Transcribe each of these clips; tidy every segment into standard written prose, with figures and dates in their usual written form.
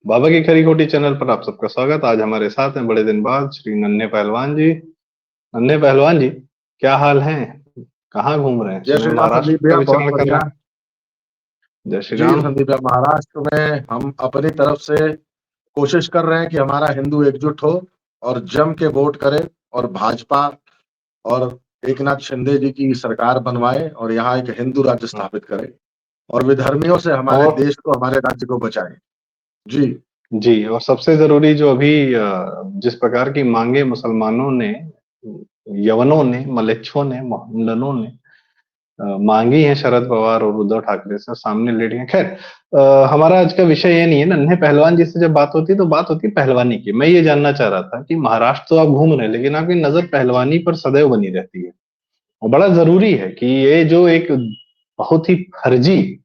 बाबा की खरी खोटी चैनल पर आप सबका स्वागत। आज हमारे साथ हैं बड़े दिन बाद श्री नन्हे पहलवान जी। नन्हे पहलवान जी, क्या हाल है? कहाँ घूम रहे हैं? जय सुने श्री राम संदीप महाराष्ट्र का भैया, बहुत विचरण कर रहे बढ़िया। हैं। जय श्री जी राम। संदीप भैया, महाराष्ट्र में हम अपनी तरफ से कोशिश कर रहे हैं कि हमारा हिंदू एकजुट हो और जम के वोट करे और भाजपा और एकनाथ शिंदे जी की सरकार बनवाए और यहाँ एक हिंदू राज्य स्थापित करे और विधर्मियों से हमारे और देश को, हमारे राज्य को बचाए। जी जी, और सबसे जरूरी जो अभी जिस प्रकार की मांगे मुसलमानों ने, यवनों ने, मलेच्छों ने, मोहम्मडनों ने मांगी है शरद पवार और उद्धव ठाकरे से, सामने लेडी हैं। खैर, हमारा आज का विषय ये नहीं है। नन्हे पहलवान जी से जब बात होती है तो बात होती है पहलवानी की। मैं ये जानना चाह रहा था कि महाराष्ट्र तो आप घूम रहे हैं, लेकिन आपकी नजर पहलवानी पर सदैव बनी रहती है, और बड़ा जरूरी है कि ये जो एक बहुत ही फर्जी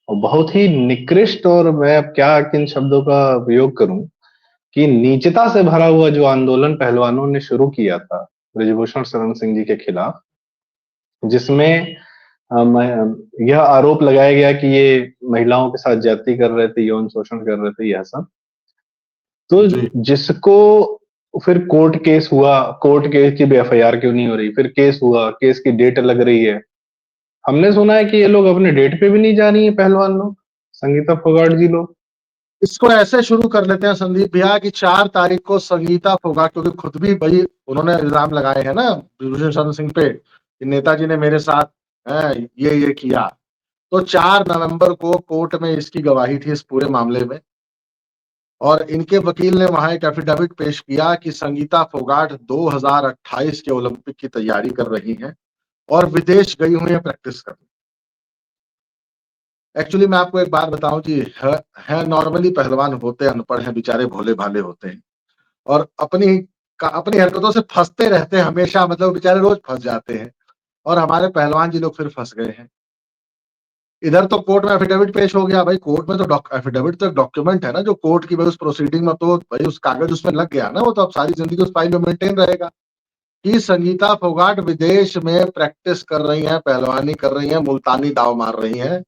और बहुत ही निकृष्ट, और मैं अब क्या किन शब्दों का उपयोग करूं, कि नीचता से भरा हुआ जो आंदोलन पहलवानों ने शुरू किया था ब्रजभूषण शरण सिंह जी के खिलाफ, जिसमें यह आरोप लगाया गया कि ये महिलाओं के साथ ज्यादती कर रहे थे, यौन शोषण कर रहे थे, यह सब। तो जी। जिसको फिर कोर्ट केस हुआ, कोर्ट केस की भी एफआईआर क्यों नहीं हो रही, फिर केस हुआ, केस की डेट लग रही है। हमने सुना है कि ये लोग अपने डेट पे भी नहीं जा रही है, पहलवान लोग, संगीता फोगाट जी लोग। इसको ऐसे शुरू कर लेते हैं संदीप भैया कि 4 तारीख को संगीता फोगाट, क्योंकि खुद भी भाई उन्होंने इल्जाम लगाए हैं ना ब्रजभूषण शरण सिंह पे कि नेताजी ने मेरे साथ ये किया। तो 4 नवंबर को कोर्ट में इसकी गवाही थी इस पूरे मामले में, और इनके वकील ने वहां एक एफिडेविट पेश किया कि संगीता फोगाट 2028 के ओलंपिक की तैयारी कर रही हैं और विदेश गई हुई है प्रैक्टिस करने। एक्चुअली मैं आपको एक बात बताऊं कि है नॉर्मली पहलवान होते अनपढ़ हैं, बेचारे भोले भाले होते हैं और अपनी हरकतों से फंसते रहते हैं हमेशा, मतलब बेचारे रोज फंस जाते हैं। और हमारे पहलवान जी लोग फिर फंस गए हैं। इधर तो कोर्ट में एफिडेविट पेश हो गया। भाई कोर्ट में तो एफिडेविट तो एक डॉक्यूमेंट है ना, जो कोर्ट की भाई उस प्रोसीडिंग में, तो भाई उस कागज उसमें लग गया ना, वो तो अब सारी जिंदगी उस फाइल में मेंटेन रहेगा कि संगीता फोगाट विदेश में प्रैक्टिस कर रही हैं, पहलवानी कर रही हैं, मुल्तानी दाव मार रही हैं,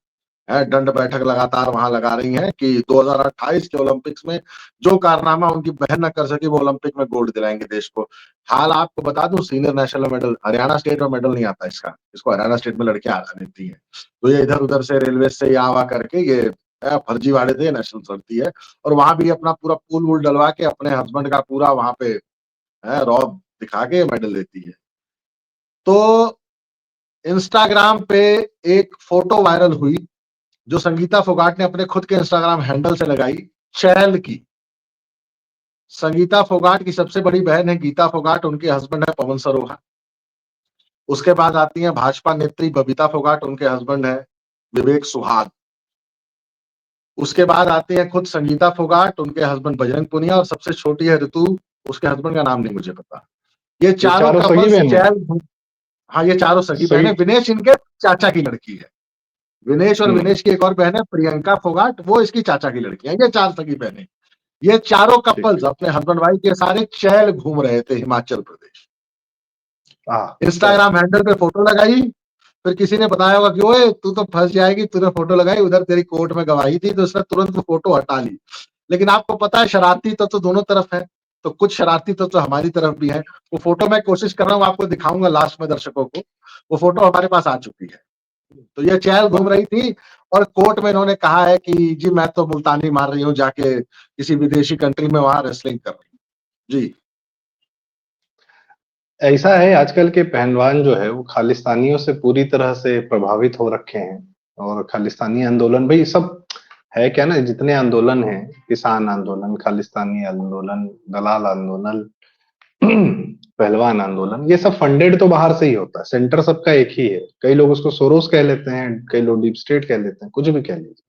दंड बैठक लगातार वहां लगा रही हैं कि 2028 के ओलंपिक्स में जो कारनामा उनकी बहन न कर सकी वो ओलंपिक में गोल्ड दिलाएंगे देश को। हाल आपको बता दूं, senior national medal Haryana state में मेडल नहीं आता इसका, इसको हरियाणा स्टेट में लड़कियां आगा देती हैं। तो ये इधर उधर से रेलवे से या आवा करके ये फर्जीवाड़े थे, नेशनल करती है और वहां भी अपना पूरा पूल वूल डलवा के अपने हस्बैंड का पूरा वहां पे रॉब दिखा के मेडल देती है। तो इंस्टाग्राम पे एक फोटो वायरल हुई जो संगीता फोगाट ने अपने खुद के इंस्टाग्राम हैंडल से लगाई, चैल की। संगीता फोगाट की सबसे बड़ी बहन है गीता फोगाट, उनके हस्बैंड है पवन सरोहा। उसके बाद आती है भाजपा नेत्री बबीता फोगाट, उनके हस्बैंड है विवेक सुहाग। उसके बाद आती है खुद संगीता फोगाट, उनके हस्बैंड बजरंग पुनिया, और सबसे छोटी है ऋतु, उसके हस्बैंड का नाम नहीं मुझे पता। ये ये चारों चारों सगी कपल्स बहन है? चैल। हाँ, ये चारों सगी बहन सगी। है। विनेश इनके चाचा की लड़की है। विनेश और हम्म। विनेश की एक और बहन है प्रियंका फोगाट, वो इसकी चाचा की लड़की है। ये 4 सगी बहनें। ये चारों ठीक कपल्स ठीक। अपने हस्बैंड वाइफ के सारे चैल घूम रहे थे हिमाचल प्रदेश। क्या बात। इंस्टाग्राम हैंडल पे फोटो लगाई, फिर किसी ने बताया होगा कि ओए तू तो फंस जाएगी, तूने फोटो लगाई, उधर तेरी कोर्ट में गवाही थी, तो उसने तुरंत वो फोटो हटा ली। लेकिन आपको पता है शरारती तो दोनों तरफ है, तो कुछ शरारती तो हमारी तरफ भी है। वो फोटो मैं कोशिश कर रहा हूँ, आपको दिखाऊंगा लास्ट में दर्शकों को। वो फोटो हमारे पास आ चुकी है। तो ये चहल घूम रही थी और कोर्ट में इन्होंने कहा है कि जी मैं तो मुल्तानी मार रही हूँ जाके किसी विदेशी कंट्री में, वहां रेसलिंग कर रही हूँ। जी ऐसा है, आजकल के पहलवान जो है वो खालिस्तानियों से पूरी तरह से प्रभावित हो रखे हैं। और खालिस्तानी आंदोलन, भाई सब है क्या ना, जितने आंदोलन हैं, किसान आंदोलन, खालिस्तानी आंदोलन, दलाल आंदोलन, पहलवान आंदोलन, ये सब फंडेड तो बाहर से ही होता है। सेंटर सबका एक ही है। कई लोग उसको सोरोस कह लेते हैं, कई लोग डीप स्टेट कह लेते हैं, कुछ भी कह लीजिए।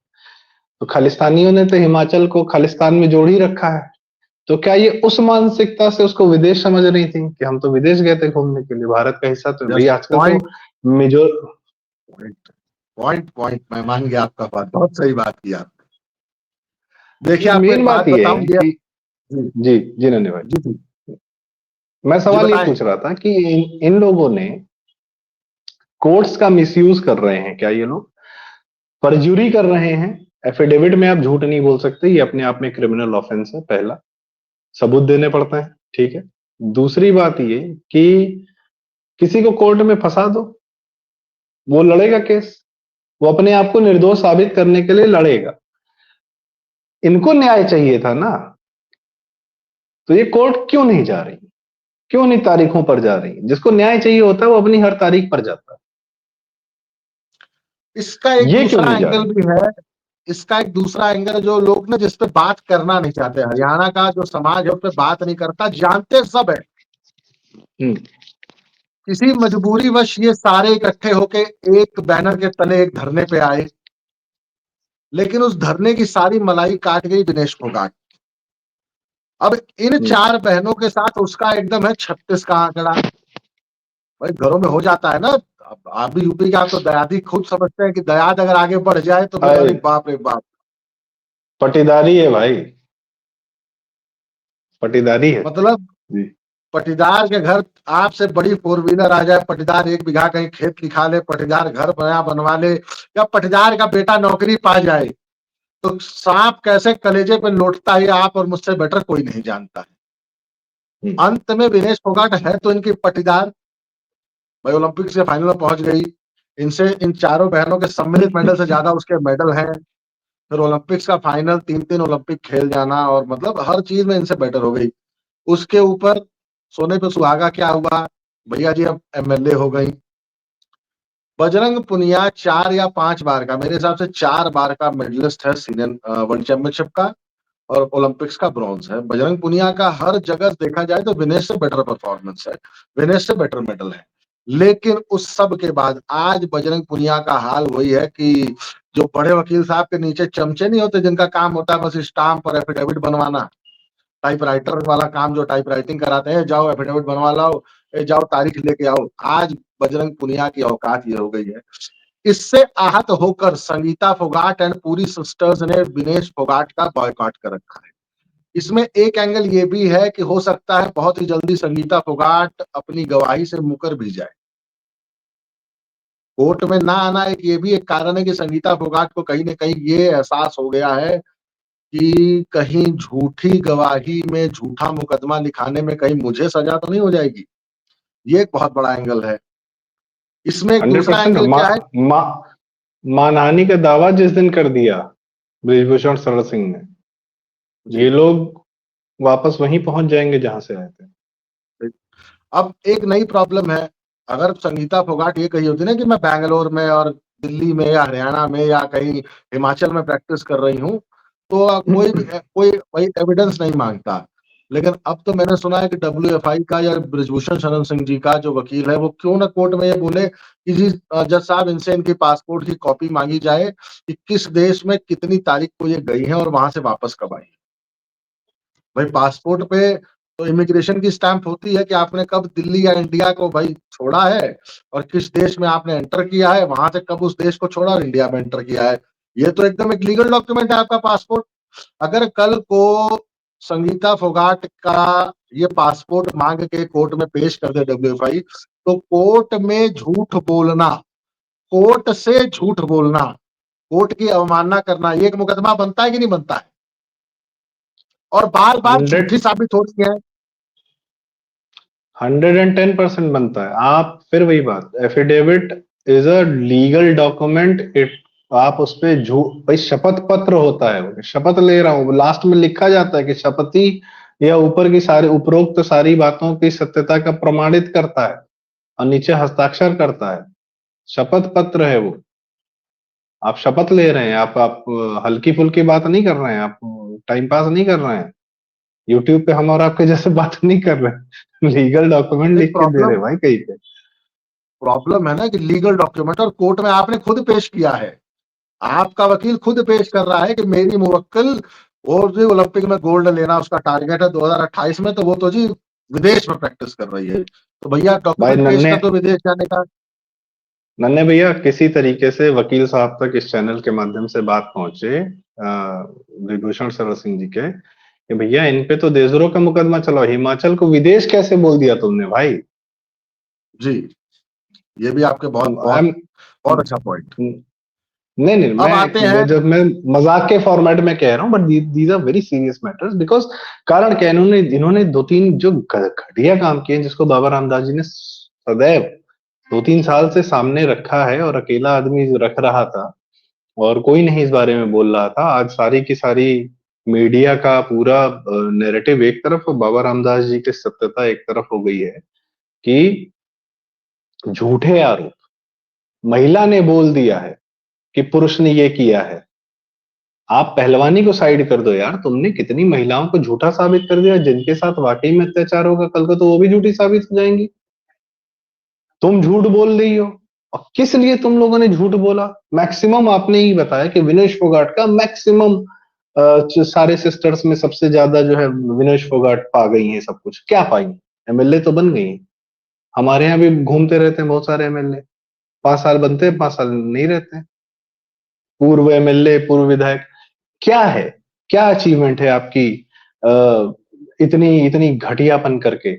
तो खालिस्तानियों ने तो हिमाचल को खालिस्तान में जोड़ ही रखा है। तो क्या ये उस मानसिकता से उसको विदेश समझ रही थी कि हम तो विदेश गए थे घूमने के लिए, भारत का हिस्सा तो भाई जस्ट आजकल तो point majeure. Point point point मैं मान गया आपका बात, बहुत सही बात की आप। देखिए आपको मेन एक बात बात ये बताऊं है ये। कि जी जी जी नन्हे भाई, जी जी मैं जी सवाल ये बताएं। पूछ रहा था कि इन लोगों ने कोर्ट्स का मिसयूज कर रहे हैं क्या? ये लोग परजुरी कर रहे हैं, एफिडेविट में आप झूठ नहीं बोल सकते, ये अपने आप में क्रिमिनल ऑफेंस है, पहला सबूत देने पड़ते हैं, ठीक है। दूसरी बात ये कि किसी को कोर्ट में फंसा दो, वो लड़ेगा केस, वो अपने आप को निर्दोष साबित करने के लिए लड़ेगा। इनको न्याय चाहिए था ना, तो ये कोर्ट क्यों नहीं जा रही, क्यों नहीं तारीखों पर जा रही? जिसको न्याय चाहिए होता है वो अपनी हर तारीख पर जाता है, इसका एक ये क्यों दूसरा नहीं जा एंगल रही? भी है। इसका एक दूसरा एंगल जो लोग ना जिस पे बात करना नहीं चाहते, हरियाणा का जो समाज है उस पे बात नहीं करता, जानते सब है। हम्म। किसी मजबूरीवश ये सारे इकट्ठे होके एक बैनर के तले एक धरने पे आए, लेकिन उस धरने की सारी मलाई काट गई दिनेश फोगाट। अब इन हम्म। 4 बहनों के साथ उसका एकदम है 36 का आंकड़ा। भाई घरों में हो जाता है ना। अब आप भी यूपी के, आप तो दयादी खुद समझते हैं कि दयाद अगर आगे बढ़ जाए तो फिर अरे हाय, बाप रे बाप। पटीदारी है भाई, पटीदारी है मतलब जी। पटीदार के घर आपसे बड़ी 4 व्हीलर आ जाए, पटीदार 1 बीघा कहीं खेत लिखा ले, पटीदार घर नया बनवा ले, या पटीदार का बेटा नौकरी पा जाए, तो सांप कैसे कलेजे पे लौटता है आप और मुझसे बेटर कोई नहीं जानता है। हम्म। अंत में विनेश फोगाट है तो इनकी पटीदार। भाई ओलंपिक से फाइनल में पहुंच गई, इनसे इन चारों बहनों के सम्मिलित मेडल से ज्यादा उसके मेडल हैं। फिर ओलंपिक्स का फाइनल, 3-3 ओलंपिक खेल जाना, और मतलब हर चीज में इनसे बेटर हो गई। उसके ऊपर सोने पे सुहागा क्या हुआ, भैया जी अब एमएलए हो गई। बजरंग पुनिया 4 या 5 बार का, मेरे हिसाब से 4 बार का मेडलिस्ट है सीनियर वर्ल्ड चैंपियनशिप का, और ओलंपिक्स का ब्रॉन्ज है। बजरंग पुनिया का हर जगह देखा जाए तो विनेश से बेटर परफॉर्मेंस है, विनेश से बेटर मेडल है। लेकिन उस सब के बाद आज बजरंग पुनिया का हाल वही है कि जो बड़े वकील साहब के नीचे चमचे नहीं होते जिनका काम होता है बस स्टाम्प और एफिडेविट बनवाना, टाइपराइटर वाला काम जो टाइप राइटिंग कराते हैं, जाओ एफिडेविट बनवा लाओ, जाओ तारीख लेके आओ। आज बजरंग पुनिया की औकात ये हो गई है। इससे आहत होकर संगीता फोगाट एंड पूरी सिस्टर्स ने विनेश फोगाट का बॉयकॉट कर रखा है। इसमें एक एंगल ये भी है कि हो सकता है बहुत ही जल्दी संगीता फोगाट अपनी गवाही से मुकर भी जाए। कोर्ट में ना आना एक ये भी एक कारण है कि संगीता फोगाट को कहीं न कहीं ये एहसास हो गया है कि कहीं झूठी गवाही में झूठा मुकदमा लिखाने में कहीं मुझे सजा तो नहीं हो जाएगी। ये एक बहुत बड़ा एंगल है। इसमें एक दूसरा 100% एंगल क्या है। मानहानि का दावा जिस दिन कर दिया ब्रिजभूषण शरण सिंह ने, जी। ये लोग वापस वहीं पहुंच जाएंगे जहां से आए थे। अब एक नई प्रॉब्लम है। अगर संगीता फोगाट ये कही होती ना कि मैं बैंगलोर में और दिल्ली में या हरियाणा में या कहीं हिमाचल में प्रैक्टिस कर रही हूँ, तो कोई वही एविडेंस नहीं मांगता। लेकिन अब तो मैंने सुना है कि डब्ल्यूएफआई का या ब्रिजभूषण शरण सिंह जी का जो वकील है वो क्यों ना कोर्ट में ये बोले कि जी जज साहब इनसे इनकी पासपोर्ट की कॉपी मांगी जाए कि किस देश में कितनी तारीख को ये गई है और वहां से वापस कब आई। भाई पासपोर्ट पे तो इमिग्रेशन की स्टैंप होती है कि आपने कब दिल्ली या इंडिया को भाई छोड़ा है और किस देश में आपने एंटर किया है, वहां से कब उस देश को छोड़ा और इंडिया में एंटर किया है। ये तो एकदम एक लीगल डॉक्यूमेंट है आपका पासपोर्ट। अगर कल को संगीता फोगाट का ये पासपोर्ट मांग के कोर्ट में पेश कर दे डब्ल्यूएफआई, तो कोर्ट में झूठ बोलना, कोर्ट से झूठ बोलना, कोर्ट की अवमानना करना, ये एक मुकदमा बनता है कि नहीं बनता है? और बार बार 100 झूठी साबित हो रही है। 110% बनता है। आप फिर वही बात, affidavit is a legal document. It आप उस पे झूठ, भाई शपथ पत्र होता है, वो शपथ ले रहा हूँ, लास्ट में लिखा जाता है कि शपथी या ऊपर की सारी उपरोक्त सारी बातों की सत्यता का प्रमाणित करता है, और नीचे हस्ताक्षर करता है, शपथ पत्र है वो। आप शपथ ले रहे हैं, आप हल्की फुल्की बात नहीं कर रहे हैं, आप टाइम पास नहीं कर रहे हैं, यूट्यूब पे हम और आपके जैसे बात नहीं कर रहे। लीगल डॉक्यूमेंट एक लिख के दे रहे प्रॉब्लम भाई कहीं पे। प्रॉब्लम है ना कि लीगल डॉक्यूमेंट और कोर्ट में आपने खुद पेश किया है। आपका वकील खुद पेश कर रहा है कि मेरी मुवक्किल, और जी ओलंपिक में गोल्ड लेना उसका टारगेट है 2028 में, तो वो तो जी विदेश में प्रैक्टिस कर रही है। तो भैया भाई डॉक्यूमेंट पेश नन्हे कर दो विदेश जाने का। नन्हे भैया, किसी तरीके से वकील साहब तक इस चैनल के माध्यम से बात पहुंचे विभूषण शरण सिंह जी के, कि भैया इन पे तो देशद्रोह का मुकदमा चला, हिमाचल को विदेश कैसे बोल दिया तुमने भाई? जी, ये भी आपके बहुत आई बहुत एम बहुत अच्छा पॉइंट। नहीं नहीं, अब आते हैं, जब मैं मजाक के फॉर्मेट में कह रहा हूँ, but these are very serious matters, because कारण क्या है, इन्होंने दो तीन जो घटिया काम किए जिसको बाबा रामदास जी ने सदैव 2-3 साल से सामने रखा है, और अकेला आदमी रख रहा था और कोई नहीं इस बारे में बोल रहा था। आज सारी की सारी मीडिया का पूरा नैरेटिव एक तरफ और बाबा रामदास जी की सत्यता एक तरफ हो गई है कि झूठे आरोप, महिला ने बोल दिया है कि पुरुष ने ये किया है। आप पहलवानी को साइड कर दो यार, तुमने कितनी महिलाओं को झूठा साबित कर दिया, जिनके साथ वाकई में अत्याचार होगा कल को तो वो भी झूठी साबित हो जाएंगी। तुम झूठ बोल रही हो, और किस लिए तुम लोगों ने झूठ बोला? मैक्सिमम आपने ही बताया कि विनेश फोगाट का मैक्सिमम, सारे सिस्टर्स में सबसे ज्यादा जो है विनेश फोगाट पा गई हैं सब कुछ। क्या पाई? एमएलए तो बन गई हैं। हमारे यहाँ भी घूमते रहते हैं बहुत सारे एमएलए, 5 साल बनते हैं, 5 साल नहीं रहते हैं। पूर्व एमएलए, पूर्व विधायक, क्या है, क्या अचीवमेंट है आपकी इतनी इतनी घटियापन करके?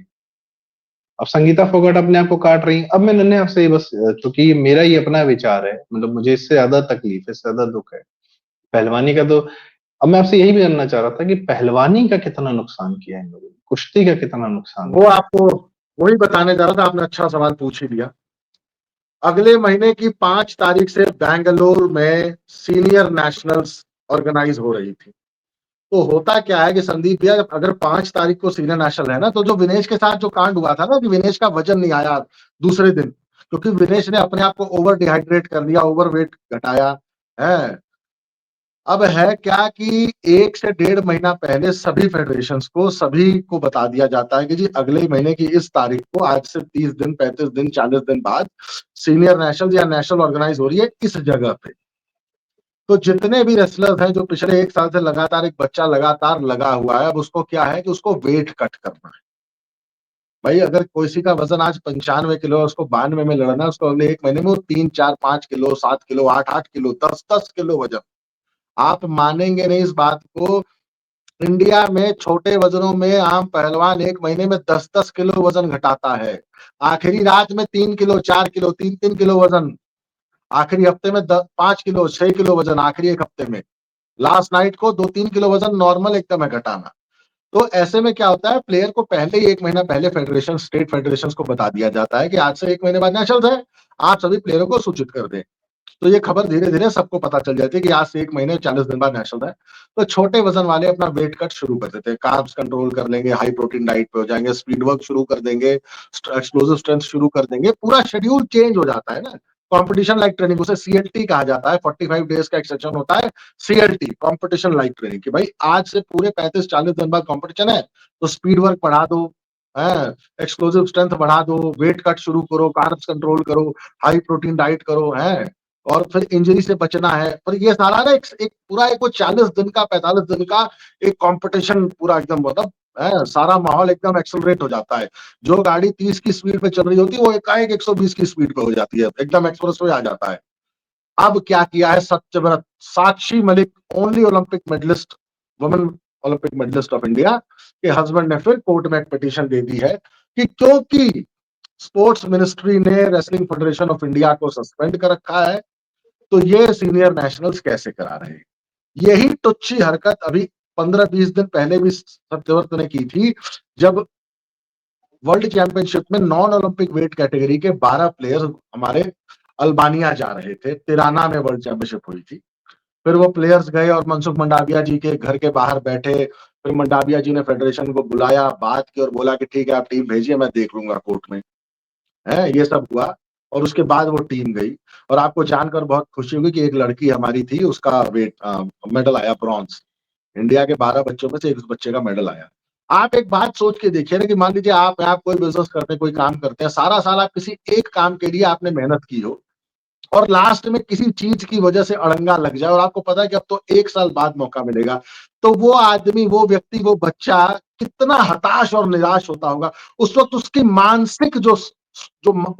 अब संगीता फोगाट अपने आप को काट रही। अब मैंने आपसे बस, चूंकि ये मेरा ही अपना विचार है, मतलब मुझे इससे ज्यादा तकलीफ है, इससे ज्यादा दुख है पहलवानी का, तो अब मैं आपसे यही भी जानना चाह रहा था कि पहलवानी का कितना नुकसान किया है इन लोगों ने, कुश्ती का कितना नुकसान वो किया है? आपको वही बताने जा रहा था, आपने अच्छा सवाल पूछ ही लिया। अगले महीने की 5 तारीख से बैंगलोर में सीनियर नेशनल्स ऑर्गेनाइज हो रही थी। तो होता क्या है कि संदीप भैया, अगर 5 तारीख को सीनियर नेशनल है ना, तो जो विनेश के साथ जो कांड हुआ था ना, कि विनेश का वजन नहीं आया दूसरे दिन, क्योंकि विनेश ने अपने आप को ओवर डिहाइड्रेट कर लिया, ओवर वेट घटाया है। अब है क्या कि 1 से 1.5 महीना पहले सभी फेडरेशंस को, सभी को बता दिया जाता है कि जी अगले महीने की इस तारीख को, आज से 30 दिन, 35 दिन, 40 दिन बाद सीनियर नेशनल या नेशनल ऑर्गेनाइज हो रही है इस जगह पे। तो जितने भी रेसलर्स हैं जो पिछले 1 साल से लगातार, एक बच्चा लगातार लगा हुआ है, अब उसको क्या है कि उसको वेट कट करना है। भाई अगर किसी का वजन आज 95 किलो है, उसको 92 में लड़ना है, उसको अगले 1 महीने में वो 3, 4, 5 किलो, 7 किलो, 8 किलो, 10 किलो वजन। आप मानेंगे नहीं इस बात को, इंडिया में छोटे वजनों में आम पहलवान 1 महीने में 10-10 किलो वजन घटाता है। आखिरी रात में 3 किलो, 4 किलो, 3-3 किलो वजन। आखिरी हफ्ते में 5 किलो, 6 किलो वजन आखिरी 1 हफ्ते में। लास्ट नाइट को 2-3 किलो वजन नॉर्मल एकदम है घटाना। तो ऐसे में क्या होता है, प्लेयर को पहले ही 1 महीना पहले फेडरेशन, स्टेट फेडरेशंस को बता दिया जाता है कि आज से 1 महीने बाद नेशनल्स है, आप सभी प्लेयरों को सूचित कर दें। तो ये खबर धीरे-धीरे सबको पता चल जाती है कि आज से 1 महीने 40 दिन बाद नेशनल है। तो छोटे वजन वाले अपना वेट कट शुरू कर देते हैं, कार्ब्स कंट्रोल कर लेंगे, हाई प्रोटीन डाइट पे हो जाएँगे, स्पीड वर्क शुरू कर देंगे, एक्सप्लोसिव स्ट्रेंथ शुरू कर देंगे, पूरा शेड्यूल चेंज हो जाता है ना। कॉम्पिटिशन लाइक ट्रेनिंग, उसे सीएलटी कहा जाता है, 45 डेज का एक सेशन होता है, सीएलटी कॉम्पिटिशन लाइक ट्रेनिंग, कि भाई आज से पूरे 35-40 दिन बाद कॉम्पिटिशन है, तो स्पीड वर्क बढ़ा दो, हैं, एक्सप्लोसिव स्ट्रेंथ बढ़ा दो, वेट कट शुरू करो, कार्ब्स कंट्रोल करो, हाई प्रोटीन डाइट करो, हैं। और फिर इंजरी से बचना है। पर ये सारा ना एक एक पूरा एक वो 40 दिन का, 45 दिन का एक कॉम्पिटिशन पूरा एकदम, मतलब सारा माहौल एकदम एक्सेलरेट हो जाता है। जो गाड़ी 30 की स्पीड पे चल रही होती है, वो एकाएक 120 की स्पीड पे हो जाती है, एकदम एक्सप्रेस वे आ जाता है। अब क्या किया है Satyavrat Sakshi Malik, only Olympic medallist, women Olympic medallist of India, के हस्बैंड ने फिर कोर्ट में एक पिटीशन दे दी है कि क्योंकि स्पोर्ट्स मिनिस्ट्री ने रेसलिंग फेडरेशन ऑफ इंडिया को सस्पेंड कर रखा है, तो ये सीनियर नेशनल्स कैसे करा रहे हैं। यही टुच्ची हरकत अभी 15-20 दिन पहले भी सत्यव्रत ने की थी, जब वर्ल्ड चैंपियनशिप में नॉन ओलंपिक वेट कैटेगरी के 12 प्लेयर हमारे अल्बानिया जा रहे थे। तिराना में वर्ल्ड चैंपियनशिप हुई थी। फिर वो प्लेयर्स गए और मनसुख मंडाविया जी के घर के बाहर बैठे। फिर मंडाविया जी ने फेडरेशन को बुलाया, बात की और बोला कि ठीक है आप टीम भेजिए, मैं देख लूंगा कोर्ट में। है ये सब हुआ और उसके बाद वो टीम गई। और आपको जानकर बहुत खुशी होगी कि एक लड़की हमारी थी, उसका वेट मेडल आया ब्रॉन्ज। इंडिया के 12 बच्चों में से एक बच्चे का मेडल आया। आप एक बात सोच के देखिए ना, कि मान लीजिए आप कोई बिजनेस करते हैं, कोई काम करते हैं, सारा साल आप किसी एक काम के लिए आपने मेहनत की हो, और लास्ट में किसी चीज की वजह से अड़ंगा लग जाए और आपको पता है कि अब तो 1 साल बाद मौका मिलेगा, तो वो आदमी, वो व्यक्ति, वो बच्चा कितना हताश और निराश होता होगा। उस वक्त उसकी मानसिक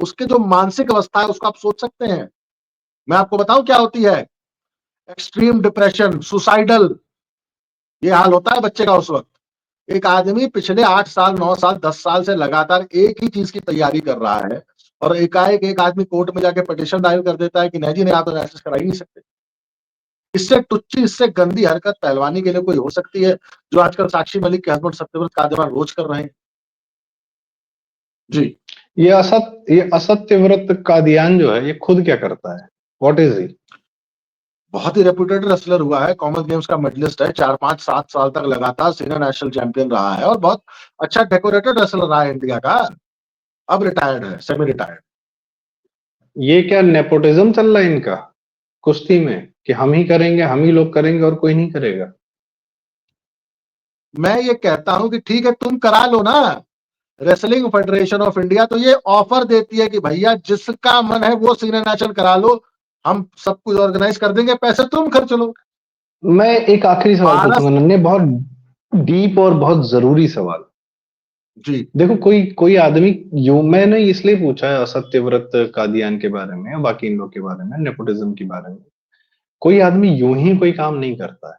उसके जो मानसिक अवस्था है, उसको आप सोच सकते हैं। मैं आपको बताऊं क्या होती है, एक्सट्रीम डिप्रेशन, सुसाइडल, ये हाल होता है बच्चे का उस वक्त। एक आदमी पिछले 8 साल, 9 साल, 10 साल से लगातार एक ही चीज की तैयारी कर रहा है, और एकाएक एक आदमी कोर्ट में जाके पिटीशन दायर कर देता है कि नहीं जी नहीं, आप तो लाइसेंस करा ही नहीं सकते। इससे टुच्ची, इससे गंदी हरकत पहलवानी के लिए कोई हो सकती है, जो आजकल साक्षी मलिक के हस्बैंड सत्यव्रत कादियावान रोज कर रहे हैं? जी। ये असत्यव्रत कादियान जो है, ये खुद क्या करता है? What is he? बहुत ही रेप्यूटेड रेसलर हुआ है, कॉमन गेम्स का मेडलिस्ट है, 4, 5, 7 साल तक लगातार सीनियर नेशनल चैंपियन रहा है और बहुत अच्छा डेकोरेटेड रेसलर रहा है इंडिया का। अब रिटायर्ड है, सेमी रिटायर्ड। ये क्या नेपोटिज्म चल रहा है इनका कुश्ती में, कि हम ही करेंगे, हम ही लोग करेंगे और कोई नहीं करेगा? मैं ये कहता हूं कि ठीक है, तुम करा लो ना। रेसलिंग फेडरेशन ऑफ इंडिया तो ये ऑफर देती है कि भैया जिसका मन है वो सीनियर नेशनल करा लो, हम सब कुछ ऑर्गेनाइज कर देंगे, पैसे तुम खर्च लो। मैं एक आखिरी सवाल भारत। पूछूंगा नन्हे, बहुत डीप और बहुत जरूरी सवाल। जी। देखो, कोई कोई आदमी, यूं मैंने इसलिए पूछा है असत्यव्रत कादियान के बारे में और बाकी इन लोग के बारे में, नेपोटिज्म के बारे में। कोई आदमी यूं ही कोई काम नहीं करता है,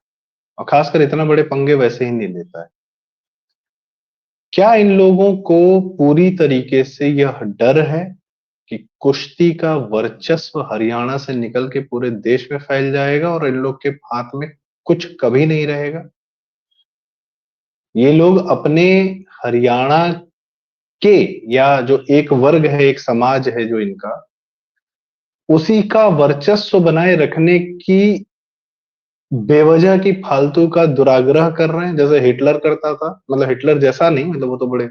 और खासकर इतना बड़े पंगे वैसे ही नहीं लेता है। क्या इन लोगों को पूरी तरीके से यह डर है कि कुश्ती का वर्चस्व हरियाणा से निकल के पूरे देश में फैल जाएगा और इन लोग के हाथ में कुछ कभी नहीं रहेगा? ये लोग अपने हरियाणा के, या जो एक वर्ग है, एक समाज है जो इनका, उसी का वर्चस्व बनाए रखने की बेवजह की फालतू का दुराग्रह कर रहे हैं, जैसे हिटलर करता था। मतलब हिटलर जैसा नहीं, मतलब वो तो बड़े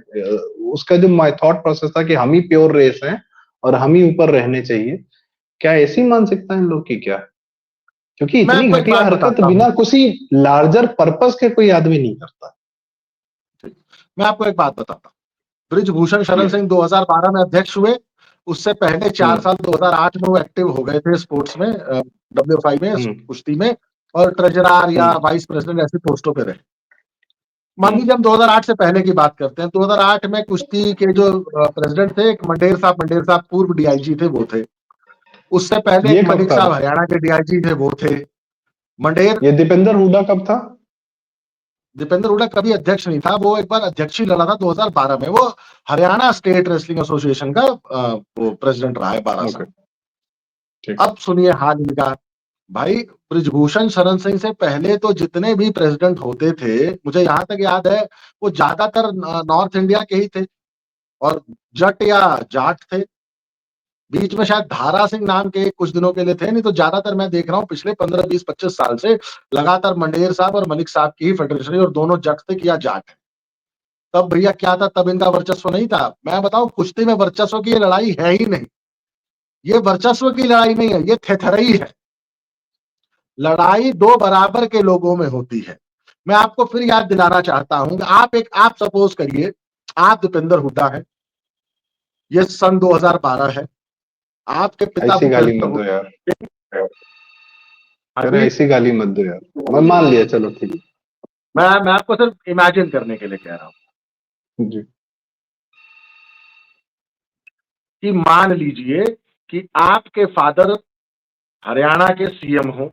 उसका जो माय थॉट प्रोसेस था कि हम ही प्योर रेस हैं और हम ही ऊपर रहने चाहिए। क्या ऐसी मानसिकता है इन लोग की क्या? क्योंकि मैं इतनी आपको एक घटिया बात हरकत बताता हूँ। बिना किसी लार्जर पर्पस के कोई आदमी नहीं करता। मैं आपको एक बात बताता हूँ। ब्रिजभूषण शरण हम्म। सिंह 2012 में अध्यक्ष हुए। उससे पहले 4 हम्म। साल 2008 में वो एक्टिव हो गए थे स्पोर्ट्स में, डब्ल्यूएफआई में, हम्म। कुश्ती में, और ट्रेजरर या हम्म। वाइस प्रेसिडेंट ऐसी पोस्टों पे रहे। मान हम्म। लीजिए हम 2008 से पहले की बात करते हैं। 2008 में कुश्ती के जो प्रेसिडेंट थे, एक मंडेर साहब पूर्व डीआईजी थे, वो थे। उससे पहले ये एक कब मलिक था? साहब हरियाणा के डीआईजी थे, वो थे। मंडेर। ये दीपेंद्र हुड्डा कब था? दीपेंद्र हुड्डा कभी अध्यक्ष नहीं था, वो एक बार अध्यक्ष ही लड़ा था 2012 में। वो हरियाणा स्टेट रेसलिंग एसोसिएशन का वो प्रेसिडेंट रहा है 12 साल। ओके, ठीक। अब सुनिए हाल इनका। भाई, ब्रिजभूषण शरण सिंह से पहले तो जितने भी प्रेसिडेंट होते थे, मुझे यहां तक याद है, वो ज्यादातर नॉर्थ इंडिया के ही थे और जट या जाट थे। बीच में शायद धारा सिंह नाम के कुछ दिनों के लिए थे, नहीं तो ज्यादातर मैं देख रहा हूँ पिछले 15, 20, 25 साल से लगातार मंडेर साहब और मलिक साहब की ही फेडरेशन है, और दोनों जट थे या जाट है। तब भैया क्या था, तब इनका वर्चस्व नहीं था। मैं बताऊं, कुश्ती में वर्चस्व की ये लड़ाई है ही नहीं। ये वर्चस्व की लड़ाई नहीं है, ये थेथरई है। लड़ाई दो बराबर के लोगों में होती है। मैं आपको फिर याद दिलाना चाहता हूं कि आप सपोज करिए, आप दीपेंद्र हुड्डा है, ये सन 2012 है, आपके पिता ऐसी गाली भूपेंद्र मत दो हुड्डा। यार। अरे अभी ऐसी गाली मत दो यार। मैं मान लिया, चलो ठीक। मैं आपको सिर्फ इमेजिन करने के लिए कह रहा हूं जी। कि मान लीजिए कि आपके फादर हरियाणा के सीएम हो।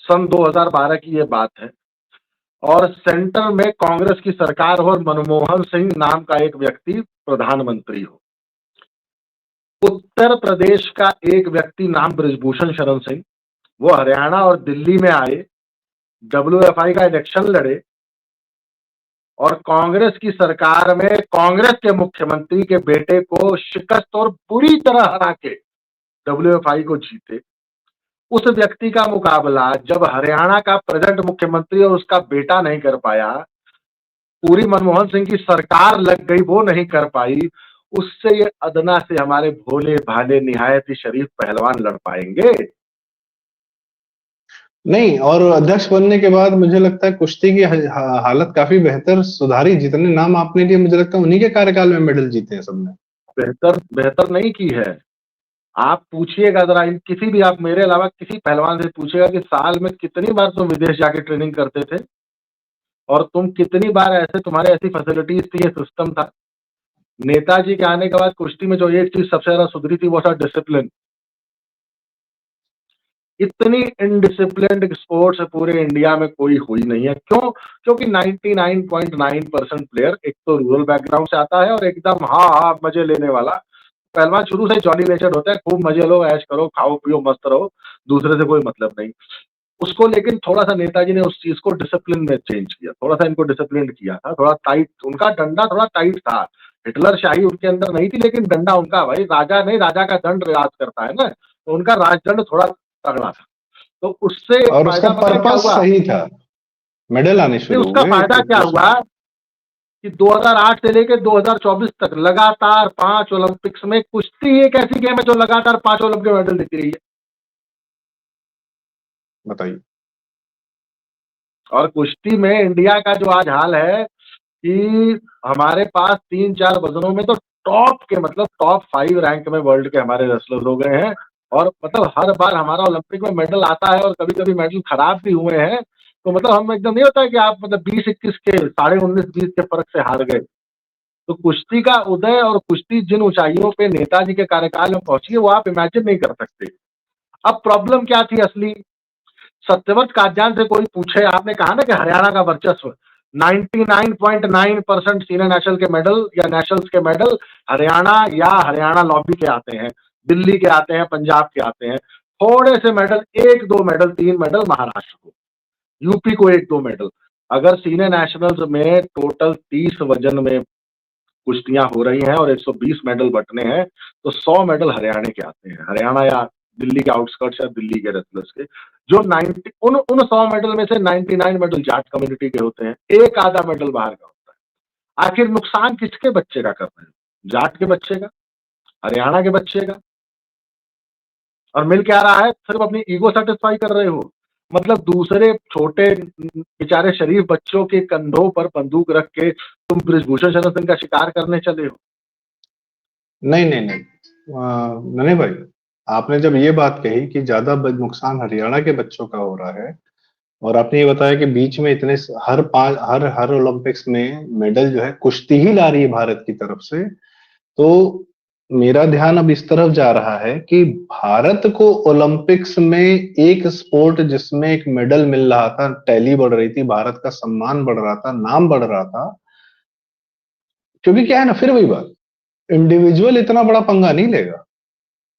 सन 2012 की ये बात है, और सेंटर में कांग्रेस की सरकार हो और मनमोहन सिंह नाम का एक व्यक्ति प्रधानमंत्री हो। उत्तर प्रदेश का एक व्यक्ति नाम ब्रिजभूषण शरण सिंह, वो हरियाणा और दिल्ली में आए, डब्ल्यूएफआई का इलेक्शन लड़े, और कांग्रेस की सरकार में कांग्रेस के मुख्यमंत्री के बेटे को शिकस्त और बुरी तरह हरा के डब्ल्यूएफआई को जीते। उस व्यक्ति का मुकाबला जब हरियाणा का प्रेजेंट मुख्यमंत्री और उसका बेटा नहीं कर पाया, पूरी मनमोहन सिंह की सरकार लग गई, वो नहीं कर पाई, उससे ये अदना से हमारे भोले भाले निहायत ही शरीफ पहलवान लड़ पाएंगे? नहीं, और अध्यक्ष बनने के बाद मुझे लगता है कुश्ती की हालत काफी बेहतर सुधारी। जितने नाम आपने लिए, मुझे लगता है उन्हीं के कार्यकाल में मेडल जीते हैं सबने। बेहतर बेहतर नहीं की है। आप पूछिएगा जरा, किसी भी, आप मेरे अलावा किसी पहलवान से पूछिएगा कि साल में कितनी बार तुम विदेश जाके ट्रेनिंग करते थे, और तुम कितनी बार ऐसे, तुम्हारे ऐसी फैसिलिटीज थी, ये सिस्टम था। नेताजी के आने के बाद कुश्ती में जो एक चीज सबसे ज्यादा सुधरी थी, वो था डिसिप्लिन। इतनी इनडिसिप्लिन्ड स्पोर्ट्स पूरे इंडिया में कोई हुई नहीं है। क्यों? क्योंकि 99.9% प्लेयर एक तो रूरल बैकग्राउंड से आता है, और एकदम हाँ हाँ मजे लेने वाला पहलवान शुरू से जॉली नेचर होता है। खूब मजे लो, ऐश करो, खाओ पियो, मस्त रहो, दूसरे से कोई मतलब नहीं। उसको लेकिन थोड़ा-सा नेताजी ने उस चीज़ को डिसिप्लिन में चेंज किया, थोड़ा-सा इनको डिसिप्लिन्ड किया था, थोड़ा टाइट उनका डंडा थोड़ा टाइट था। हिटलर शाही उनके अंदर नहीं थी, लेकिन डंडा उनका भाई राजा नहीं, राजा का दंड राज करता है ना, तो उनका राजदंड थोड़ा तगड़ा था। तो उससे एक और उसका फ़ायदा पता है क्या पर्पस हुआ? सही था, मेडल आने नहीं, शुरू उसका हुए फ़ायदा क्या उसमें। हुआ कि 2008 से लेके 2024 तक लगातार 5 ओलंपिक्स में कुश्ती एक ऐसी गेम है जो लगातार 5 ओलंपिक मेडल जीती रही है। बताइए। और कुश्ती में इंडिया का जो आज हाल है कि हमारे पास 3-4 वज़नों में तो टॉप के मतलब टॉप 5 रैंक में वर्ल्ड के हमारे रेसलर्स हो गए हैं और मतलब हर बार हमारा ओलंपिक में मेडल आता है और कभी-कभी मेडल खराब भी हुए हैं। तो मतलब हम एकदम नहीं होता है कि आप मतलब 20-21 के साढ़े 19-20 के फ़र्क से हार गए। तो कुश्ती का उदय और कुश्ती जिन ऊँचाइयों पे नेताजी के कार्यकाल में पहुँची है, वो आप इमेजिन नहीं कर सकते। अब प्रॉब्लम क्या थी असली? सत्यव्रत कादियान से कोई पूछे, आपने कहा ना कि हरियाणा का वर्चस्व, 99.9% सीनियर नेशनल के मेडल या नेशनल्स के मेडल हरियाणा या हरियाणा लॉबी के आते हैं, दिल्ली के आते हैं, पंजाब के आते हैं। थोड़े से मेडल 1-2 मेडल, 3 मेडल महाराष्ट्र को, यूपी को 1-2 मेडल। अगर सीनियर नेशनल्स में टोटल 30 वजन में कुश्तियां हो रही हैं और 120 मेडल बंटने हैं, तो 100 मेडल हरियाणा के आते हैं, हरियाणा या दिल्ली के आउटस्कर्ट्स या दिल्ली के रेसलर्स के। जो 90 उन 100 मेडल में से 99 मेडल जाट कम्युनिटी के होते हैं, एक आधा मेडल बाहर का होता है। आखिर नुकसान किसके बच्चे का कर रहे हैं? जाट के बच्चे का, हरियाणा के बच्चे का। और मिल क्या रहा है? सिर्फ अपनी ईगो सेटिस्फाई कर रहे हो। मतलब दूसरे छोटे बेचारे शरीफ बच्चों के कंधों पर बंदूक रख के तुम ब्रिजभूषण शरण सिंह का शिकार करने चले हो। नहीं नहीं नहीं, नन्हे भाई, आपने जब ये बात कही कि ज्यादा नुकसान हरियाणा के बच्चों का हो रहा है, और आपने ये बताया कि बीच में इतने हर हर ओलंपिक्स में मेडल जो है कुश्ती ही ला रही है भारत की तरफ से, तो मेरा ध्यान अब इस तरफ जा रहा है कि भारत को ओलंपिक्स में एक स्पोर्ट जिसमें एक मेडल मिल रहा था, टैली बढ़ रही थी, भारत का सम्मान बढ़ रहा था, नाम बढ़ रहा था। क्योंकि क्या है ना, फिर वही बात, इंडिविजुअल इतना बड़ा पंगा नहीं लेगा,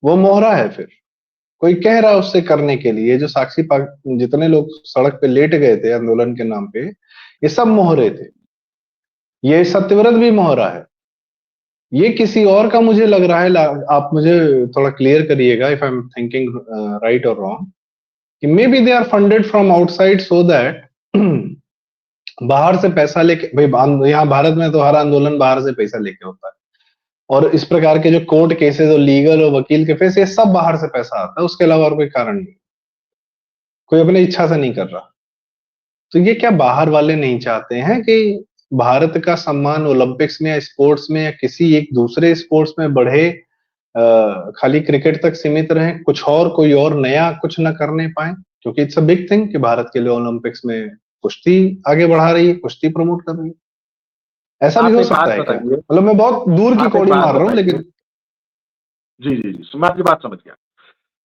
वो मोहरा है। फिर कोई कह रहा है उससे करने के लिए, जो जितने लोग सड़क पे लेट गए थे आंदोलन के नाम पे, ये सब मोहरे थे। ये सत्यव्रत भी मोहरा है। ये किसी और का मुझे लग रहा है, आप मुझे थोड़ा क्लियर करिएगा if I am thinking right और रॉन्ग, कि maybe they are funded from outside so that बाहर से पैसा लेके, भाई यहाँ भारत में तो हर आंदोलन बाहर से पैसा लेके होता है, और इस प्रकार के जो कोर्ट केसेस और लीगल और वकील के फीस, ये सब बाहर से पैसा आता है, उसके अलावा और कोई कारण नहीं, कोई अपनी इच्छा से नहीं कर रहा। तो ये क्या बाहर वाले नहीं चाहते हैं कि भारत का सम्मान ओलंपिक्स में या स्पोर्ट्स में या किसी एक दूसरे स्पोर्ट्स में बढ़े, खाली क्रिकेट तक सीमित रहे, कुछ और कोई और नया कुछ ना करने पाए? क्योंकि इट्स अ बिग थिंग कि भारत के लिए ओलंपिक्स में कुश्ती आगे बढ़ा रही है, कुश्ती प्रमोट कर रही है। ऐसा भी आप हो एक सकता बात है क्या? बताइए मतलब मैं बहुत दूर की आप एक कौड़ी बात मार रहा हूँ बताइए लेकिन। जी, जी, जी, मैं आपकी बात समझ गया।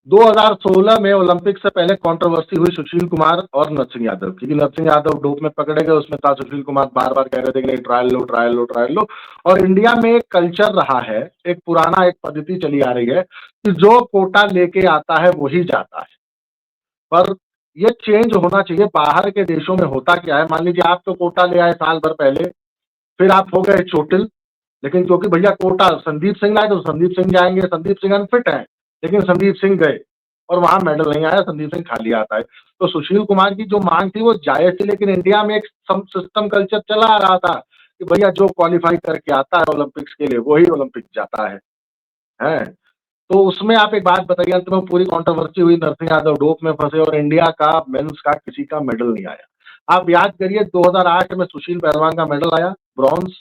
2016 में ओलंपिक से पहले कंट्रोवर्सी हुई सुशील कुमार और नरसिंह यादव की, कि नरसिंह यादव डोप में पकड़े गए, उसमें था सुशील कुमार बार-बार कह रहे थे कि नहीं ट्रायल लो, ट्रायल लो, ट्रायल लो। और इंडिया में एक कल्चर रहा है, एक पुराना एक पद्धति चली आ रही है कि जो कोटा लेके आता है वही जाता है। पर ये चेंज होना चाहिए। बाहर के देशों में होता क्या है, मान लीजिए आप तो कोटा ले आए साल भर पहले, फिर आप हो गए चोटिल, लेकिन क्योंकि भैया कोटा संदीप सिंह लाए तो संदीप सिंह जाएंगे, संदीप सिंह अनफिट है, लेकिन संदीप सिंह गए और वहां मेडल नहीं आया, संदीप सिंह खाली आता है। तो सुशील कुमार की जो मांग थी वो जायज थी, लेकिन इंडिया में एक सिस्टम कल्चर चला आ रहा था कि भैया जो क्वालिफाई करके आता है ओलंपिक्स के लिए वही ओलंपिक जाता है। तो उसमें आप एक बात बताइए, अंत में पूरी कंट्रोवर्सी हुई, नरसिंह यादव डोप में फंसे और इंडिया का मेंस का किसी का मेडल नहीं आया। आप याद करिए 2008 में सुशील पहलवान का मेडल आया ब्रॉन्ज,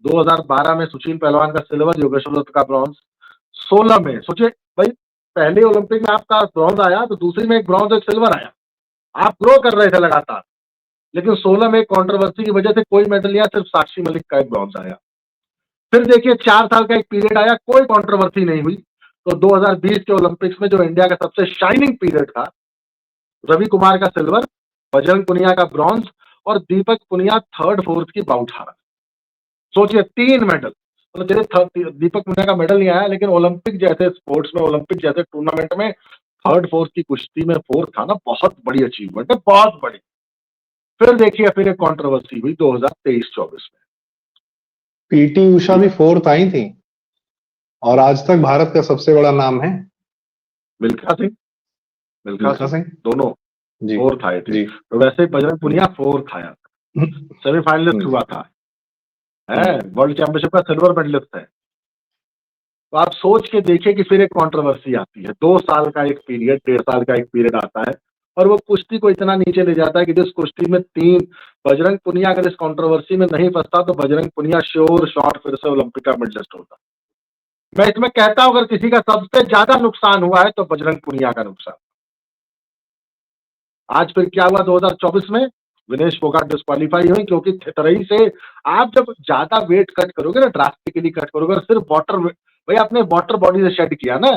2012 में सुशील पहलवान का सिल्वर, योगेश्वर दत्त का ब्रॉन्ज, 16 में सोचिए भाई, पहले ओलंपिक में आपका ब्रॉन्ज आया तो दूसरी में एक ब्रॉन्ज एक सिल्वर आया, आप ग्रो कर रहे थे लगातार। लेकिन 16 में कंट्रोवर्सी की वजह से कोई मेडल नहीं आया, सिर्फ साक्षी मलिक का एक ब्रॉन्ज आया। फिर देखिए 4 साल का एक पीरियड आया, कोई कंट्रोवर्सी नहीं हुई। तो 2020 के ओलंपिक्स में जो इंडिया का सबसे शाइनिंग पीरियड था, रवि कुमार का सिल्वर, बजरंग पुनिया का ब्रॉन्ज और दीपक पुनिया थर्ड फोर्थ की बाउट हारा। सोचिए 3 मेडल, मतलब चलिए दीपक पुनिया का मेडल नहीं आया, लेकिन ओलंपिक जैसे स्पोर्ट्स में, ओलंपिक जैसे टूर्नामेंट में थर्ड फोर्थ की कुश्ती में फोर्थ आना बहुत बड़ी अचीवमेंट है, बहुत बड़ी। फिर देखिए फिर एक कंट्रोवर्सी हुई 2023-24 में। पीटी उषा भी फोर्थ आई थी और आज तक भारत का सबसे बड़ा नाम है मिल्खा सिंह, मिल्खा मिल्खा सिंह सिंह। दोनों जी फोर्थ आए थे। जी। तो वैसे बजरंग पुनिया फोर्थ आया, सेमीफाइनलिस्ट हुआ था, है हम्म। वर्ल्ड चैंपियनशिप का सिल्वर मेडलिस्ट है। तो आप सोच के देखिए कि फिर एक कंट्रोवर्सी आती है, 2 साल का एक पीरियड, 1.5 साल का एक पीरियड आता है और वो कुश्ती को इतना नीचे ले जाता है कि जिस कुश्ती में 3 बजरंग पुनिया अगर इस कंट्रोवर्सी में नहीं फंसता तो बजरंग पुनिया श्योर शॉट फिर से ओलंपिक का मेडलिस्ट होता। मैं इसमें कहता हूं अगर किसी का सबसे ज्यादा नुकसान हुआ है तो बजरंग पुनिया का नुकसान। आज फिर क्या हुआ 2024 में, विनेश फोगाट डिस्क्वालीफाई हुई क्योंकि थेतरई से आप जब ज्यादा वेट कट करोगे ना, ड्रास्टिकली कट करोगे और सिर्फ वाटर, भाई आपने वाटर बॉडी से शेड किया ना,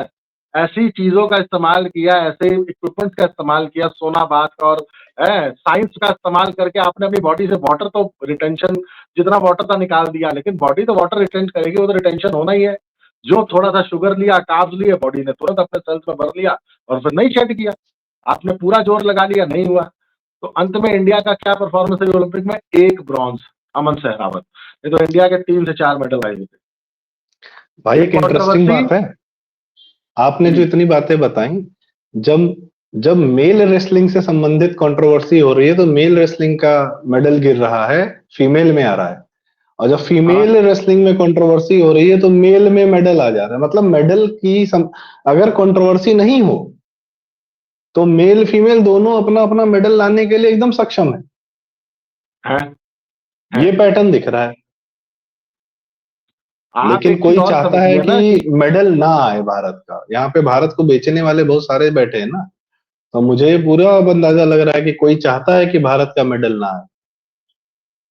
ऐसी चीजों का इस्तेमाल किया, ऐसे इक्विपमेंट का इस्तेमाल किया, सोना बात का और साइंस का इस्तेमाल करके आपने अपनी बॉडी से वाटर तो रिटेंशन, जितना वाटर था निकाल दिया, लेकिन बॉडी तो वाटर रिटेंट करेगी, वो तो रिटेंशन होना ही है। जो थोड़ा सा शुगर लिया, कार्ब्स लिए, बॉडी ने तुरंत अपने सेल्स में भर लिया और फिर नहीं शेड किया। आपने पूरा जोर लगा लिया, नहीं हुआ। तो अंत में इंडिया का क्या परफॉर्मेंस है ओलंपिक में, एक ब्रॉन्ज, अमन सहरावत। ये तो इंडिया के 3 से 4 मेडल आए हुए थे। भाई एक एक इंटरेस्टिंग कंट्रोवर्सी। बात है, आपने जो जी। इतनी बातें बताई, जब जब मेल रेसलिंग से संबंधित कंट्रोवर्सी हो रही है तो मेल रेसलिंग का मेडल गिर रहा है, फीमेल में आ रहा है। और जब हाँ, फीमेल रेसलिंग में कंट्रोवर्सी हो रही है तो मेल में मेडल आ जा रहा है। मतलब मेडल की अगर कंट्रोवर्सी नहीं हो तो मेल फीमेल दोनों अपना अपना मेडल लाने के लिए एकदम सक्षम है। है, है। ये पैटर्न दिख रहा है। आप लेकिन एक चीज कोई और चाहता है समझिए कि ना कि मेडल ना आए भारत का। यहाँ पे भारत को बेचने वाले बहुत सारे बैठे हैं ना, तो मुझे पूरा अब अंदाजा लग रहा है कि कोई चाहता है कि भारत का मेडल ना आए।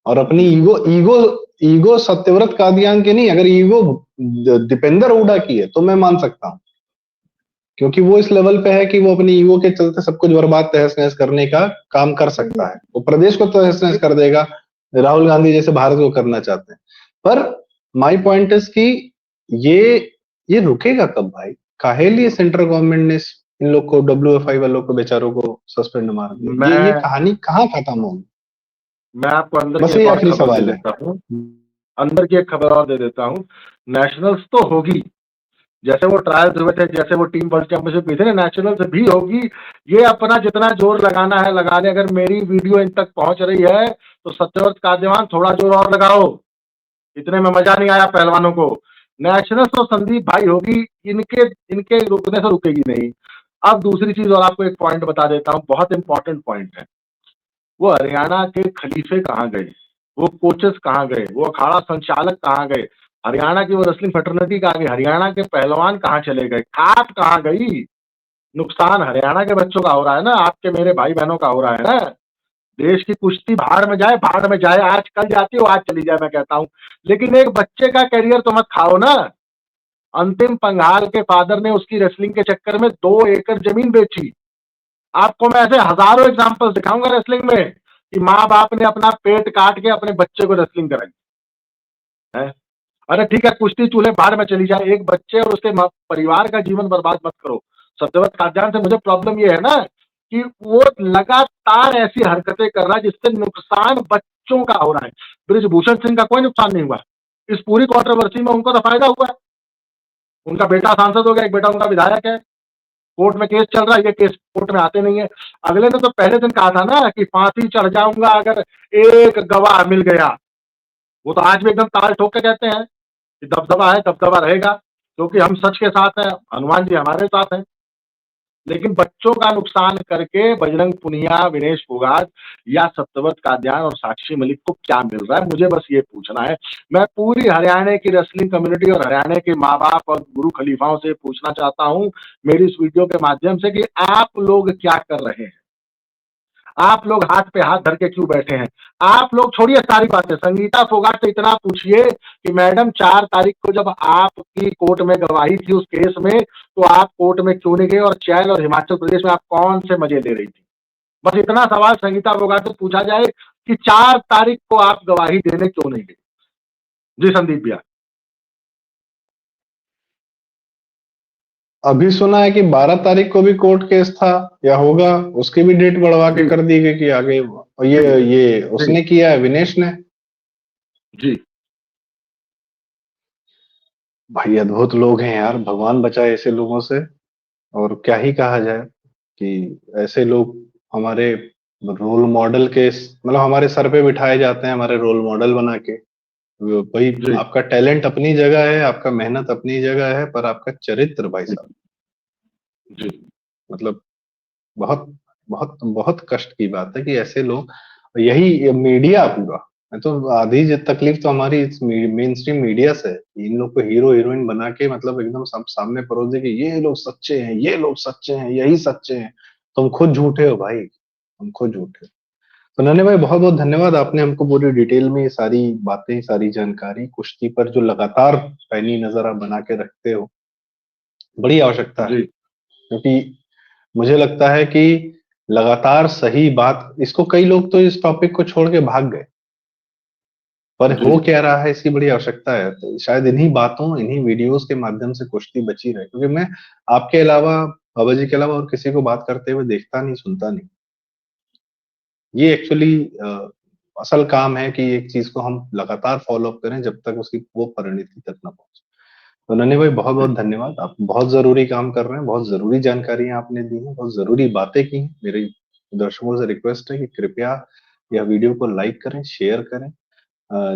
और अपनी जी, ego ego ego Satyavrat Kadian की नहीं, अगर ईगो दीपेंद्र हुडा की है तो मैं मान सकता हूँ, क्योंकि वो इस लेवल पे है कि वो अपनी ईगो के चलते सब कुछ बर्बाद तहस नहस करने का काम कर सकता है। वो प्रदेश को तहस नहस कर देगा, राहुल गांधी जैसे भारत को करना चाहते हैं। पर माय पॉइंट इज कि ये ये रुकेगा कब भाई? काहे लिए सेंट्रल गवर्नमेंट ने इन लोग को, WFI वालों को बेचारों को सस्पेंड मार दिया? ये मैं कहानी कहाँ खत्म होगी? मैं आपको अंदर की बस एक ये और आखिरी खबर दे सवाल है। देता हूँ। अंदर की एक खबर और दे देता हूँ। नेशनल्स तो होगी, जैसे वो ट्रायल्स हुए थे, जैसे वो टीम वर्ल्ड चैंपियनशिप हुई थी ना, नेशनल्स भी होगी। ये अपना जितना जोर लगाना है लगा ले। अगर मेरी वीडियो इन तक पहुंच रही है तो सत्यव्रत कादियान थोड़ा जोर और लगाओ, इतने में मजा नहीं आया पहलवानों को। नेशनल्स तो संदीप भाई होगी, इनके इनके रुकने से रुकेगी नहीं। अब दूसरी चीज और आपको एक पॉइंट बता देता हूँ, बहुत इंपॉर्टेंट पॉइंट है। वो हरियाणा के खलीफे कहाँ गए, वो कोचेस कहाँ गए, वो अखाड़ा संचालक कहाँ गए, हरियाणा की वो रेसलिंग फेटर्निटी कहाँ गई, हरियाणा के पहलवान कहाँ चले गए, खाट कहाँ गई। नुकसान हरियाणा के बच्चों का हो रहा है ना, आपके मेरे भाई बहनों का हो रहा है ना। देश की कुश्ती भाड़ में जाए, भाड़ में जाए, आज कल जाती हो आज चली जाए, मैं कहता हूँ। लेकिन एक बच्चे का करियर तो मत खाओ ना। अंतिम पंघाल के फादर ने उसकी रेसलिंग के चक्कर में 2 एकड़ जमीन बेची। आपको मैं ऐसे हजारों एग्जांपल्स दिखाऊंगा रेसलिंग में कि माँ बाप ने अपना पेट काट के अपने बच्चे को रेसलिंग कराई है। अरे ठीक है, कुश्ती चूल्हे भाड़ में चली जाए, एक बच्चे और उसके परिवार का जीवन बर्बाद मत करो। सत्यव्रत कादियान से मुझे प्रॉब्लम ये है ना कि वो लगातार ऐसी हरकतें कर रहा है जिससे नुकसान बच्चों का हो रहा है। ब्रिजभूषण सिंह का कोई नुकसान नहीं हुआ, इस पूरी कंट्रोवर्सी में उनको तो फायदा हुआ है। उनका बेटा सांसद हो गया, एक बेटा उनका विधायक है, कोर्ट में केस चल रहा है, ये केस कोर्ट में आते नहीं है। अगले ने तो पहले दिन कहा था ना कि फांसी चढ़ जाऊंगा अगर एक गवाह मिल गया। वो तो आज भी एकदम ताल ठोक के कहते हैं कि दबदबा है, दबदबा रहेगा, क्योंकि हम सच के साथ हैं, हनुमान जी हमारे साथ हैं। लेकिन बच्चों का नुकसान करके बजरंग पुनिया, विनेश फोगाट या सत्यव्रत कादियान और साक्षी मलिक को क्या मिल रहा है, मुझे बस ये पूछना है। मैं पूरी हरियाणा की रेसलिंग कम्युनिटी और हरियाणा के माँ बाप और गुरु खलीफाओं से पूछना चाहता हूं मेरी इस वीडियो के माध्यम से कि आप लोग क्या कर रहे हैं। आप लोग हाथ पे हाथ धर के क्यों बैठे हैं। आप लोग छोड़िए सारी बातें, संगीता फोगाट से इतना पूछिए कि मैडम 4 तारीख को जब आपकी कोर्ट में गवाही थी उस केस में, तो आप कोर्ट में क्यों नहीं गए और चैल और हिमाचल प्रदेश में आप कौन से मजे ले रही थी। बस इतना सवाल संगीता फोगाट से पूछा जाए कि 4 तारीख को आप गवाही देने क्यों नहीं गए। जी संदीप भैया। अभी सुना है कि 12 तारीख को भी कोर्ट केस था या होगा, उसकी भी डेट बढ़वा के जी, कर दी गई कि आगे। और जी, ये जी, उसने किया है, विनेश ने। जी, भाई अद्भुत लोग हैं यार, भगवान बचाए ऐसे लोगों से। और क्या ही कहा जाए कि ऐसे लोग हमारे रोल मॉडल के, मतलब हमारे सर पे बिठाए जाते हैं हमारे रोल मॉडल बना के। भाई जी, आपका टैलेंट अपनी जगह है, आपका मेहनत अपनी जगह है, पर आपका चरित्र भाई जी, साहब, जी, मतलब बहुत बहुत बहुत कष्ट की बात है कि ऐसे लोग, यही मीडिया पूरा, मैं तो आधी तकलीफ तो हमारी इस मेन स्ट्रीम मीडिया से है कि इन लोग को हीरो हीरोइन बना के मतलब एकदम सब सामने परोस दे कि ये लोग सच्चे हैं, ये लोग सच्चे हैं, यही सच्चे हैं। तुम खुद झूठे हो भाई, तुम खुद झूठे हो। तो नन्हे भाई बहुत बहुत धन्यवाद, आपने हमको पूरी डिटेल में ये सारी बातें, सारी जानकारी कुश्ती पर जो लगातार पैनी नजर आप बना के रखते हो, बड़ी आवश्यकता है। जी, क्योंकि मुझे लगता है कि लगातार सही बात, इसको कई लोग तो इस टॉपिक को छोड़ के भाग गए, पर जी, हो क्या रहा है इसकी बड़ी आवश्यकता है। तो शायद इन्हीं बातों, इन्हीं वीडियोस के माध्यम से कुश्ती बची रहे, क्योंकि मैं आपके अलावा, बाबा जी के अलावा और किसी को बात करते हुए देखता नहीं, सुनता नहीं। ये एक्चुअली असल काम है कि एक चीज को हम लगातार फॉलो अप करें जब तक उसकी वो परिणति तक ना पहुंचे। तो नन्हे भाई बहुत जी, बहुत धन्यवाद, आप बहुत जरूरी काम कर रहे हैं, बहुत जरूरी जानकारियां आपने दी हैं, बहुत जरूरी बातें की हैं। मेरे दर्शकों से रिक्वेस्ट है कि कृपया यह वीडियो को लाइक करें, शेयर करें।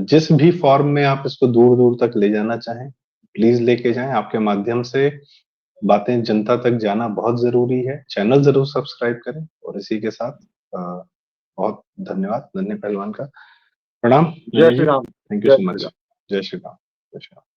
जिस भी फॉर्म में आप इसको दूर दूर तक ले जाना चाहें, प्लीज लेके जाएं। आपके माध्यम से बातें जनता तक जाना बहुत जरूरी है। चैनल जरूर सब्सक्राइब करें, और इसी के साथ बहुत धन्यवाद नन्हे पहलवान का। प्रणाम जय नन्हे श्री जी, राम, थैंक यू जय सो श्री मच। राम। जय श्री राम। जय श्री राम।